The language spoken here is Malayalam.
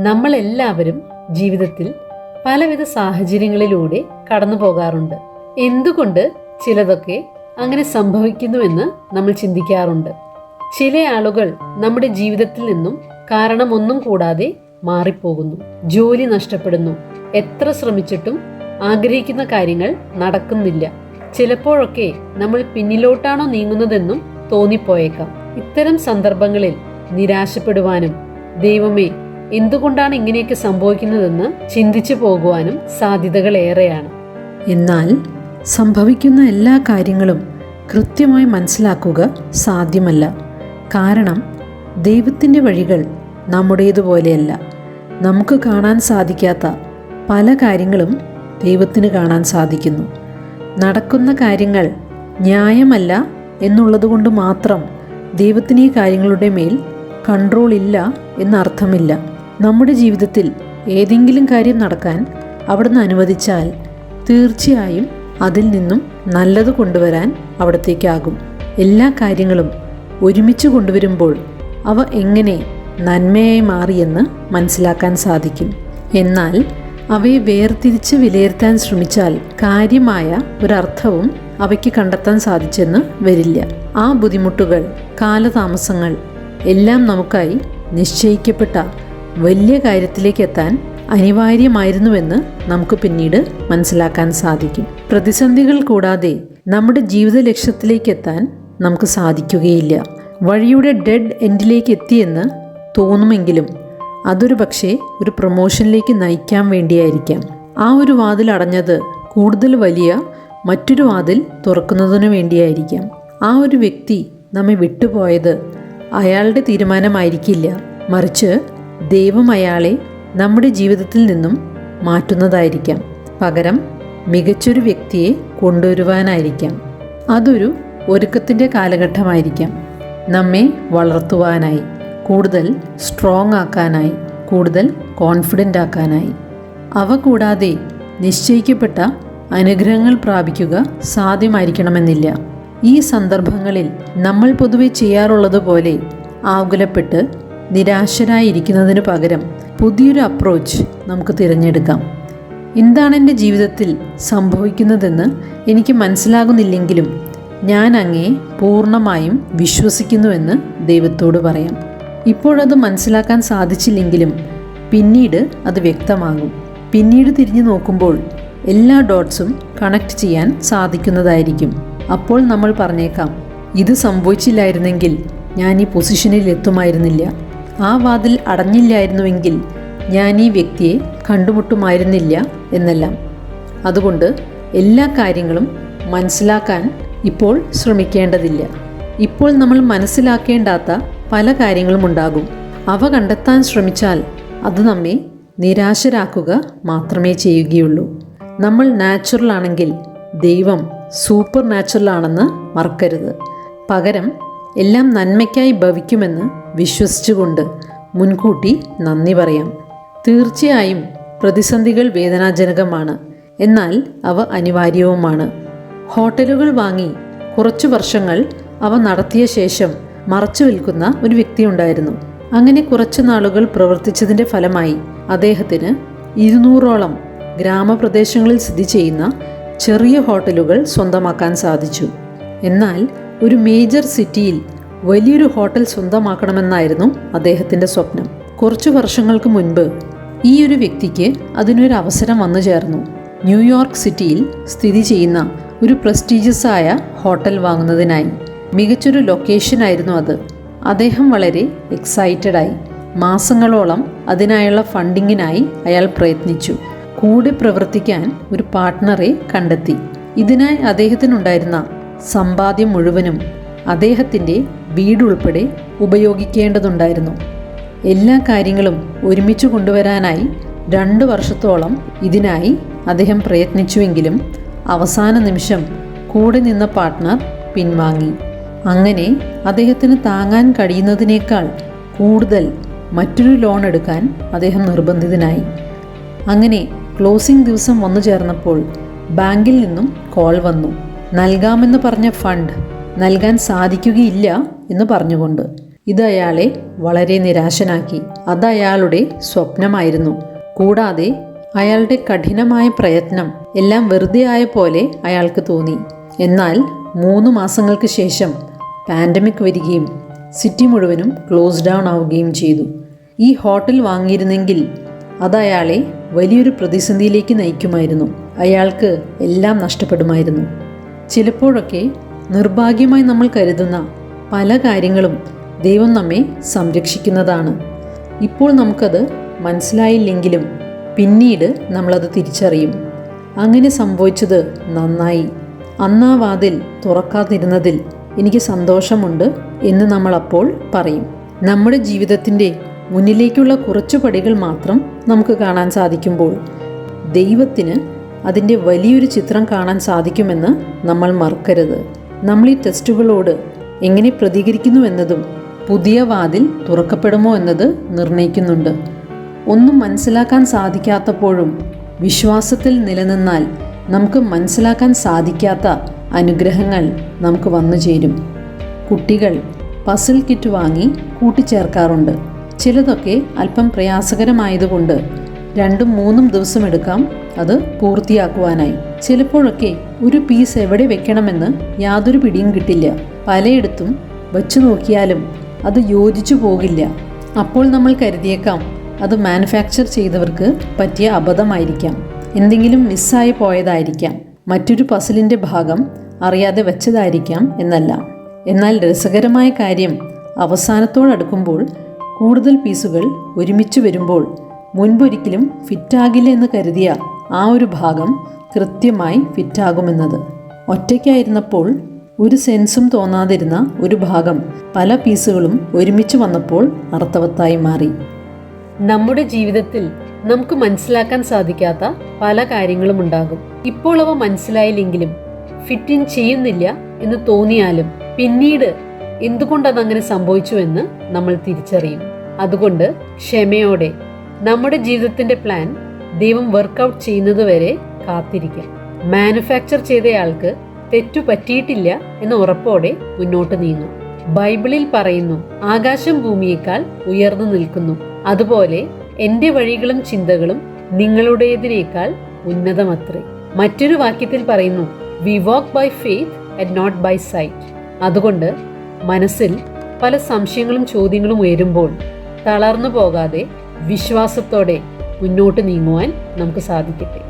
നമ്മളെല്ലാവരും ജീവിതത്തിൽ പലവിധ സാഹചര്യങ്ങളിലൂടെ കടന്നു പോകാറുണ്ട്. എന്തുകൊണ്ട് ചിലതൊക്കെ അങ്ങനെ സംഭവിക്കുന്നുവെന്ന് നമ്മൾ ചിന്തിക്കാറുണ്ട്. ചില ആളുകൾ നമ്മുടെ ജീവിതത്തിൽ നിന്നും കാരണമൊന്നും കൂടാതെ മാറിപ്പോകുന്നു. ജോലി നഷ്ടപ്പെടുന്നു. എത്ര ശ്രമിച്ചിട്ടും ആഗ്രഹിക്കുന്ന കാര്യങ്ങൾ നടക്കുന്നില്ല. ചിലപ്പോഴൊക്കെ നമ്മൾ പിന്നിലോട്ടാണോ നീങ്ങുന്നതെന്നും തോന്നിപ്പോയേക്കാം. ഇത്തരം സന്ദർഭങ്ങളിൽ നിരാശപ്പെടുവാനും ദൈവമേ എന്തുകൊണ്ടാണ് ഇങ്ങനെയൊക്കെ സംഭവിക്കുന്നതെന്ന് ചിന്തിച്ചു പോകുവാനും സാധ്യതകൾ ഏറെയാണ്. എന്നാൽ സംഭവിക്കുന്ന എല്ലാ കാര്യങ്ങളും കൃത്യമായി മനസ്സിലാക്കുക സാധ്യമല്ല. കാരണം ദൈവത്തിൻ്റെ വഴികൾ നമ്മുടേതുപോലെയല്ല. നമുക്ക് കാണാൻ സാധിക്കാത്ത പല കാര്യങ്ങളും ദൈവത്തിന് കാണാൻ സാധിക്കുന്നു. നടക്കുന്ന കാര്യങ്ങൾ ന്യായമല്ല എന്നുള്ളതുകൊണ്ട് മാത്രം ദൈവത്തിന് ഈ കാര്യങ്ങളുടെ മേൽ കൺട്രോൾ ഇല്ല എന്നർത്ഥമില്ല. നമ്മുടെ ജീവിതത്തിൽ ഏതെങ്കിലും കാര്യം നടക്കാൻ അവിടുന്ന് അനുവദിച്ചാൽ തീർച്ചയായും അതിൽ നിന്നും നല്ലത് കൊണ്ടുവരാൻ അവിടത്തേക്കാകും. എല്ലാ കാര്യങ്ങളും ഒരുമിച്ച് കൊണ്ടുവരുമ്പോൾ അവ എങ്ങനെ നന്മയായി മാറിയെന്ന് മനസ്സിലാക്കാൻ സാധിക്കും. എന്നാൽ അവയെ വേർതിരിച്ച് വിലയിരുത്താൻ ശ്രമിച്ചാൽ കാര്യമായ ഒരർത്ഥവും അവയ്ക്ക് കണ്ടെത്താൻ സാധിച്ചെന്ന് വരില്ല. ആ ബുദ്ധിമുട്ടുകൾ, കാലതാമസങ്ങൾ എല്ലാം നമുക്കായി നിശ്ചയിക്കപ്പെട്ട വലിയ കാര്യത്തിലേക്ക് എത്താൻ അനിവാര്യമായിരുന്നുവെന്ന് നമുക്ക് പിന്നീട് മനസ്സിലാക്കാൻ സാധിക്കും. പ്രതിസന്ധികൾ കൂടാതെ നമ്മുടെ ജീവിത ലക്ഷ്യത്തിലേക്ക് എത്താൻ നമുക്ക് സാധിക്കുകയില്ല. വഴിയുടെ ഡെഡ് എൻഡിലേക്ക് എത്തിയെന്ന് തോന്നുമെങ്കിലും അതൊരു പക്ഷേ ഒരു പ്രൊമോഷനിലേക്ക് നയിക്കാൻ വേണ്ടിയായിരിക്കാം. ആ ഒരു വാതിൽ അടഞ്ഞത് കൂടുതൽ വലിയ മറ്റൊരു വാതിൽ തുറക്കുന്നതിനു വേണ്ടിയായിരിക്കാം. ആ ഒരു വ്യക്തി നമ്മെ വിട്ടുപോയത് അയാളുടെ തീരുമാനമായിരിക്കില്ല, മറിച്ച് ദൈവം അയാളെ നമ്മുടെ ജീവിതത്തിൽ നിന്നും മാറ്റുന്നതായിരിക്കാം. പകരം മികച്ചൊരു വ്യക്തിയെ കൊണ്ടുവരുവാനായിരിക്കാം. അതൊരു ഒരുക്കത്തിൻ്റെ കാലഘട്ടമായിരിക്കാം. നമ്മെ വളർത്തുവാനായി, കൂടുതൽ സ്ട്രോങ് ആക്കാനായി, കൂടുതൽ കോൺഫിഡൻ്റ് ആക്കാനായി. അവ കൂടാതെ നിശ്ചയിക്കപ്പെട്ട അനുഗ്രഹങ്ങൾ പ്രാപിക്കുക സാധ്യമായിരിക്കണമെന്നില്ല. ഈ സന്ദർഭങ്ങളിൽ നമ്മൾ പൊതുവെ ചെയ്യാറുള്ളതുപോലെ ആകുലപ്പെട്ട് നിരാശരായിരിക്കുന്നതിന് പകരം പുതിയൊരു അപ്രോച്ച് നമുക്ക് തിരഞ്ഞെടുക്കാം. എന്താണ് എൻ്റെ ജീവിതത്തിൽ സംഭവിക്കുന്നതെന്ന് എനിക്ക് മനസ്സിലാകുന്നില്ലെങ്കിലും ഞാൻ അങ്ങയെ പൂർണ്ണമായും വിശ്വസിക്കുന്നുവെന്ന് ദൈവത്തോട് പറയാം. ഇപ്പോഴത് മനസ്സിലാക്കാൻ സാധിച്ചില്ലെങ്കിലും പിന്നീട് അത് വ്യക്തമാകും. പിന്നീട് തിരിഞ്ഞു നോക്കുമ്പോൾ എല്ലാ ഡോട്ട്സും കണക്ട് ചെയ്യാൻ സാധിക്കുന്നതായിരിക്കും. അപ്പോൾ നമ്മൾ പറഞ്ഞേക്കാം, ഇത് സംഭവിച്ചില്ലായിരുന്നെങ്കിൽ ഞാൻ ഈ പൊസിഷനിൽ എത്തുമായിരുന്നില്ല. ആ വാതിൽ അടഞ്ഞില്ലായിരുന്നുവെങ്കിൽ ഞാൻ ഈ വ്യക്തിയെ കണ്ടുമുട്ടുമായിരുന്നില്ല എന്നെല്ലാം. അതുകൊണ്ട് എല്ലാ കാര്യങ്ങളും മനസ്സിലാക്കാൻ ഇപ്പോൾ ശ്രമിക്കേണ്ടതില്ല. ഇപ്പോൾ നമ്മൾ മനസ്സിലാക്കേണ്ടാത്ത പല കാര്യങ്ങളും ഉണ്ടാകും. അവ കണ്ടെത്താൻ ശ്രമിച്ചാൽ അത് നമ്മെ നിരാശരാക്കുക മാത്രമേ ചെയ്യുകയുള്ളൂ. നമ്മൾ നാച്ചുറൽ ആണെങ്കിൽ ദൈവം സൂപ്പർ നാച്ചുറൽ ആണെന്ന് മറക്കരുത്. പകരം എല്ലാം നന്മയ്ക്കായി ഭവിക്കുമെന്ന് വിശ്വസിച്ചുകൊണ്ട് മുൻകൂട്ടി നന്ദി പറയാം. തീർച്ചയായും പ്രതിസന്ധികൾ വേദനാജനകമാണ്, എന്നാൽ അവ അനിവാര്യവുമാണ്. ഹോട്ടലുകൾ വാങ്ങി കുറച്ചു വർഷങ്ങൾ അവ നടത്തിയ ശേഷം മറച്ചു വിൽക്കുന്ന ഒരു വ്യക്തി ഉണ്ടായിരുന്നു. അങ്ങനെ കുറച്ചു നാളുകൾ പ്രവർത്തിച്ചതിൻ്റെ ഫലമായി അദ്ദേഹത്തിന് 200ഓളം ഗ്രാമപ്രദേശങ്ങളിൽ സ്ഥിതി ചെയ്യുന്ന ചെറിയ ഹോട്ടലുകൾ സ്വന്തമാക്കാൻ സാധിച്ചു. എന്നാൽ ഒരു മേജർ സിറ്റിയിൽ വലിയൊരു ഹോട്ടൽ സ്വന്തമാക്കണമെന്നായിരുന്നു അദ്ദേഹത്തിൻ്റെ സ്വപ്നം. കുറച്ചു വർഷങ്ങൾക്ക് മുൻപ് ഈ ഒരു വ്യക്തിക്ക് അതിനൊരു അവസരം വന്നു ചേർന്നു. ന്യൂയോർക്ക് സിറ്റിയിൽ സ്ഥിതി ചെയ്യുന്ന ഒരു പ്രസ്റ്റീജിയസ് ആയ ഹോട്ടൽ വാങ്ങുന്നതിനായി. മികച്ചൊരു ലൊക്കേഷനായിരുന്നു അത്. അദ്ദേഹം വളരെ എക്സൈറ്റഡായി. മാസങ്ങളോളം അതിനായുള്ള ഫണ്ടിങ്ങിനായി അയാൾ പ്രയത്നിച്ചു. കൂടെ പ്രവർത്തിക്കാൻ ഒരു പാർട്ട്ണറെ കണ്ടെത്തി. ഇതിനായി അദ്ദേഹത്തിനുണ്ടായിരുന്ന സമ്പാദ്യം മുഴുവനും അദ്ദേഹത്തിൻ്റെ വീടുൾപ്പെടെ ഉപയോഗിക്കേണ്ടതുണ്ടായിരുന്നു. എല്ലാ കാര്യങ്ങളും ഒരുമിച്ച് കൊണ്ടുവരാനായി 2 വർഷത്തോളം ഇതിനായി അദ്ദേഹം പ്രയത്നിച്ചുവെങ്കിലും അവസാന നിമിഷം കൂടെ നിന്ന പാർട്ട്ണർ പിൻവാങ്ങി. അങ്ങനെ അദ്ദേഹത്തിന് താങ്ങാൻ കഴിയുന്നതിനേക്കാൾ കൂടുതൽ മറ്റൊരു ലോൺ എടുക്കാൻ അദ്ദേഹം നിർബന്ധിതനായി. അങ്ങനെ ക്ലോസിംഗ് ദിവസം വന്നു ചേർന്നപ്പോൾ ബാങ്കിൽ നിന്നും കോൾ വന്നു. നൽകാമെന്ന് പറഞ്ഞ ഫണ്ട് നൽകാൻ സാധിക്കുകയില്ല എന്ന് പറഞ്ഞുകൊണ്ട്. ഇത് അയാളെ വളരെ നിരാശനാക്കി. അത് അയാളുടെ സ്വപ്നമായിരുന്നു. കൂടാതെ അയാളുടെ കഠിനമായ പ്രയത്നം എല്ലാം വെറുതെ ആയ പോലെ അയാൾക്ക് തോന്നി. എന്നാൽ 3 മാസങ്ങൾക്ക് ശേഷം പാൻഡമിക് വരികയും സിറ്റി മുഴുവനും ക്ലോസ് ഡൗൺ ആവുകയും ചെയ്തു. ഈ ഹോട്ടൽ വാങ്ങിയിരുന്നെങ്കിൽ അത് അയാളെ വലിയൊരു പ്രതിസന്ധിയിലേക്ക് നയിക്കുമായിരുന്നു. അയാൾക്ക് എല്ലാം നഷ്ടപ്പെടുമായിരുന്നു. ചിലപ്പോഴൊക്കെ നിർഭാഗ്യമായി നമ്മൾ കരുതുന്ന പല കാര്യങ്ങളും ദൈവം നമ്മെ സംരക്ഷിക്കുന്നതാണ്. ഇപ്പോൾ നമുക്കത് മനസ്സിലായില്ലെങ്കിലും പിന്നീട് നമ്മളത് തിരിച്ചറിയും. അങ്ങനെ സംഭവിച്ചത് നന്നായി, അന്നാ വാതിൽ തുറക്കാതിരുന്നതിൽ എനിക്ക് സന്തോഷമുണ്ട് എന്ന് നമ്മൾ അപ്പോൾ പറയും. നമ്മുടെ ജീവിതത്തിൻ്റെ മുന്നിലേക്കുള്ള കുറച്ചു പടികൾ മാത്രം നമുക്ക് കാണാൻ സാധിക്കുമ്പോൾ ദൈവത്തിന് അതിൻ്റെ വലിയൊരു ചിത്രം കാണാൻ സാധിക്കുമെന്ന് നമ്മൾ മറക്കരുത്. നമ്മൾ ഈ ടെസ്റ്റുകളോട് എങ്ങനെ പ്രതികരിക്കുന്നുവെന്നതും പുതിയ വാതിൽ തുറക്കപ്പെടുമോ എന്നത് നിർണ്ണയിക്കുന്നുണ്ട്. ഒന്നും മനസ്സിലാക്കാൻ സാധിക്കാത്തപ്പോഴും വിശ്വാസത്തിൽ നിലനിന്നാൽ നമുക്ക് മനസ്സിലാക്കാൻ സാധിക്കാത്ത അനുഗ്രഹങ്ങൾ നമുക്ക് വന്നു ചേരും. കുട്ടികൾ പസിൽ കിറ്റ് വാങ്ങി കൂട്ടിച്ചേർക്കാറുണ്ട്. ചിലതൊക്കെ അല്പം പ്രയാസകരമായതുകൊണ്ട് 2-3 ദിവസം എടുക്കാം അത് പൂർത്തിയാക്കുവാനായി. ചിലപ്പോഴൊക്കെ ഒരു പീസ് എവിടെ വെക്കണമെന്ന് യാതൊരു പിടിയും കിട്ടില്ല. പലയിടത്തും വച്ചു നോക്കിയാലും അത് യോജിച്ചു പോകില്ല. അപ്പോൾ നമ്മൾ കരുതിയേക്കാം അത് മാനുഫാക്ചർ ചെയ്തവർക്ക് പറ്റിയ അബദ്ധമായിരിക്കാം, എന്തെങ്കിലും മിസ്സായി പോയതായിരിക്കാം, മറ്റൊരു പസിലിൻ്റെ ഭാഗം അറിയാതെ വെച്ചതായിരിക്കാം എന്നല്ല. എന്നാൽ രസകരമായ കാര്യം, അവസാനത്തോടടുക്കുമ്പോൾ കൂടുതൽ പീസുകൾ ഒരുമിച്ച് വരുമ്പോൾ മുൻപൊരിക്കലും ഫിറ്റാകില്ല എന്ന് കരുതിയ ആ ഒരു ഭാഗം കൃത്യമായി ഫിറ്റാകുമെന്നത്. ഒറ്റയ്ക്കായിരുന്നപ്പോൾ ഒരു സെൻസും തോന്നാതിരുന്ന ഒരു ഭാഗം പല പീസുകളും ഒരുമിച്ച് വന്നപ്പോൾ അർത്ഥവത്തായി മാറി. നമ്മുടെ ജീവിതത്തിൽ നമുക്ക് മനസ്സിലാക്കാൻ സാധിക്കാത്ത പല കാര്യങ്ങളും ഉണ്ടാകും. ഇപ്പോൾ അവ മനസ്സിലായില്ലെങ്കിലും ഫിറ്റ് ഇൻ ചെയ്യുന്നില്ല എന്ന് തോന്നിയാലും പിന്നീട് എന്തുകൊണ്ടതങ്ങനെ സംഭവിച്ചു എന്ന് നമ്മൾ തിരിച്ചറിയും. അതുകൊണ്ട് ക്ഷമയോടെ നമ്മുടെ ജീവിതത്തിന്റെ പ്ലാൻ ദൈവം വർക്കൗട്ട് ചെയ്യുന്നത് വരെ കാത്തിരിക്കാം. മാനുഫാക്ചർ ചെയ്തയാൾക്ക് തെറ്റു പറ്റിയിട്ടില്ല എന്ന ഉറപ്പോടെ മുന്നോട്ട് നീങ്ങും. ബൈബിളിൽ പറയുന്നു, ആകാശം ഭൂമിയേക്കാൾ ഉയർന്നു നിൽക്കുന്നു, അതുപോലെ എന്റെ വഴികളും ചിന്തകളും നിങ്ങളുടേതിനേക്കാൾ ഉന്നതമത്രേ. മറ്റൊരു വാക്യത്തിൽ പറയുന്നു, we walk by faith and not by sight. അതുകൊണ്ട് മനസ്സിൽ പല സംശയങ്ങളും ചോദ്യങ്ങളും ഉയരുമ്പോൾ തളർന്നു പോകാതെ വിശ്വാസത്തോടെ മുന്നോട്ട് നീങ്ങുവാൻ നമുക്ക് സാധിക്കട്ടെ.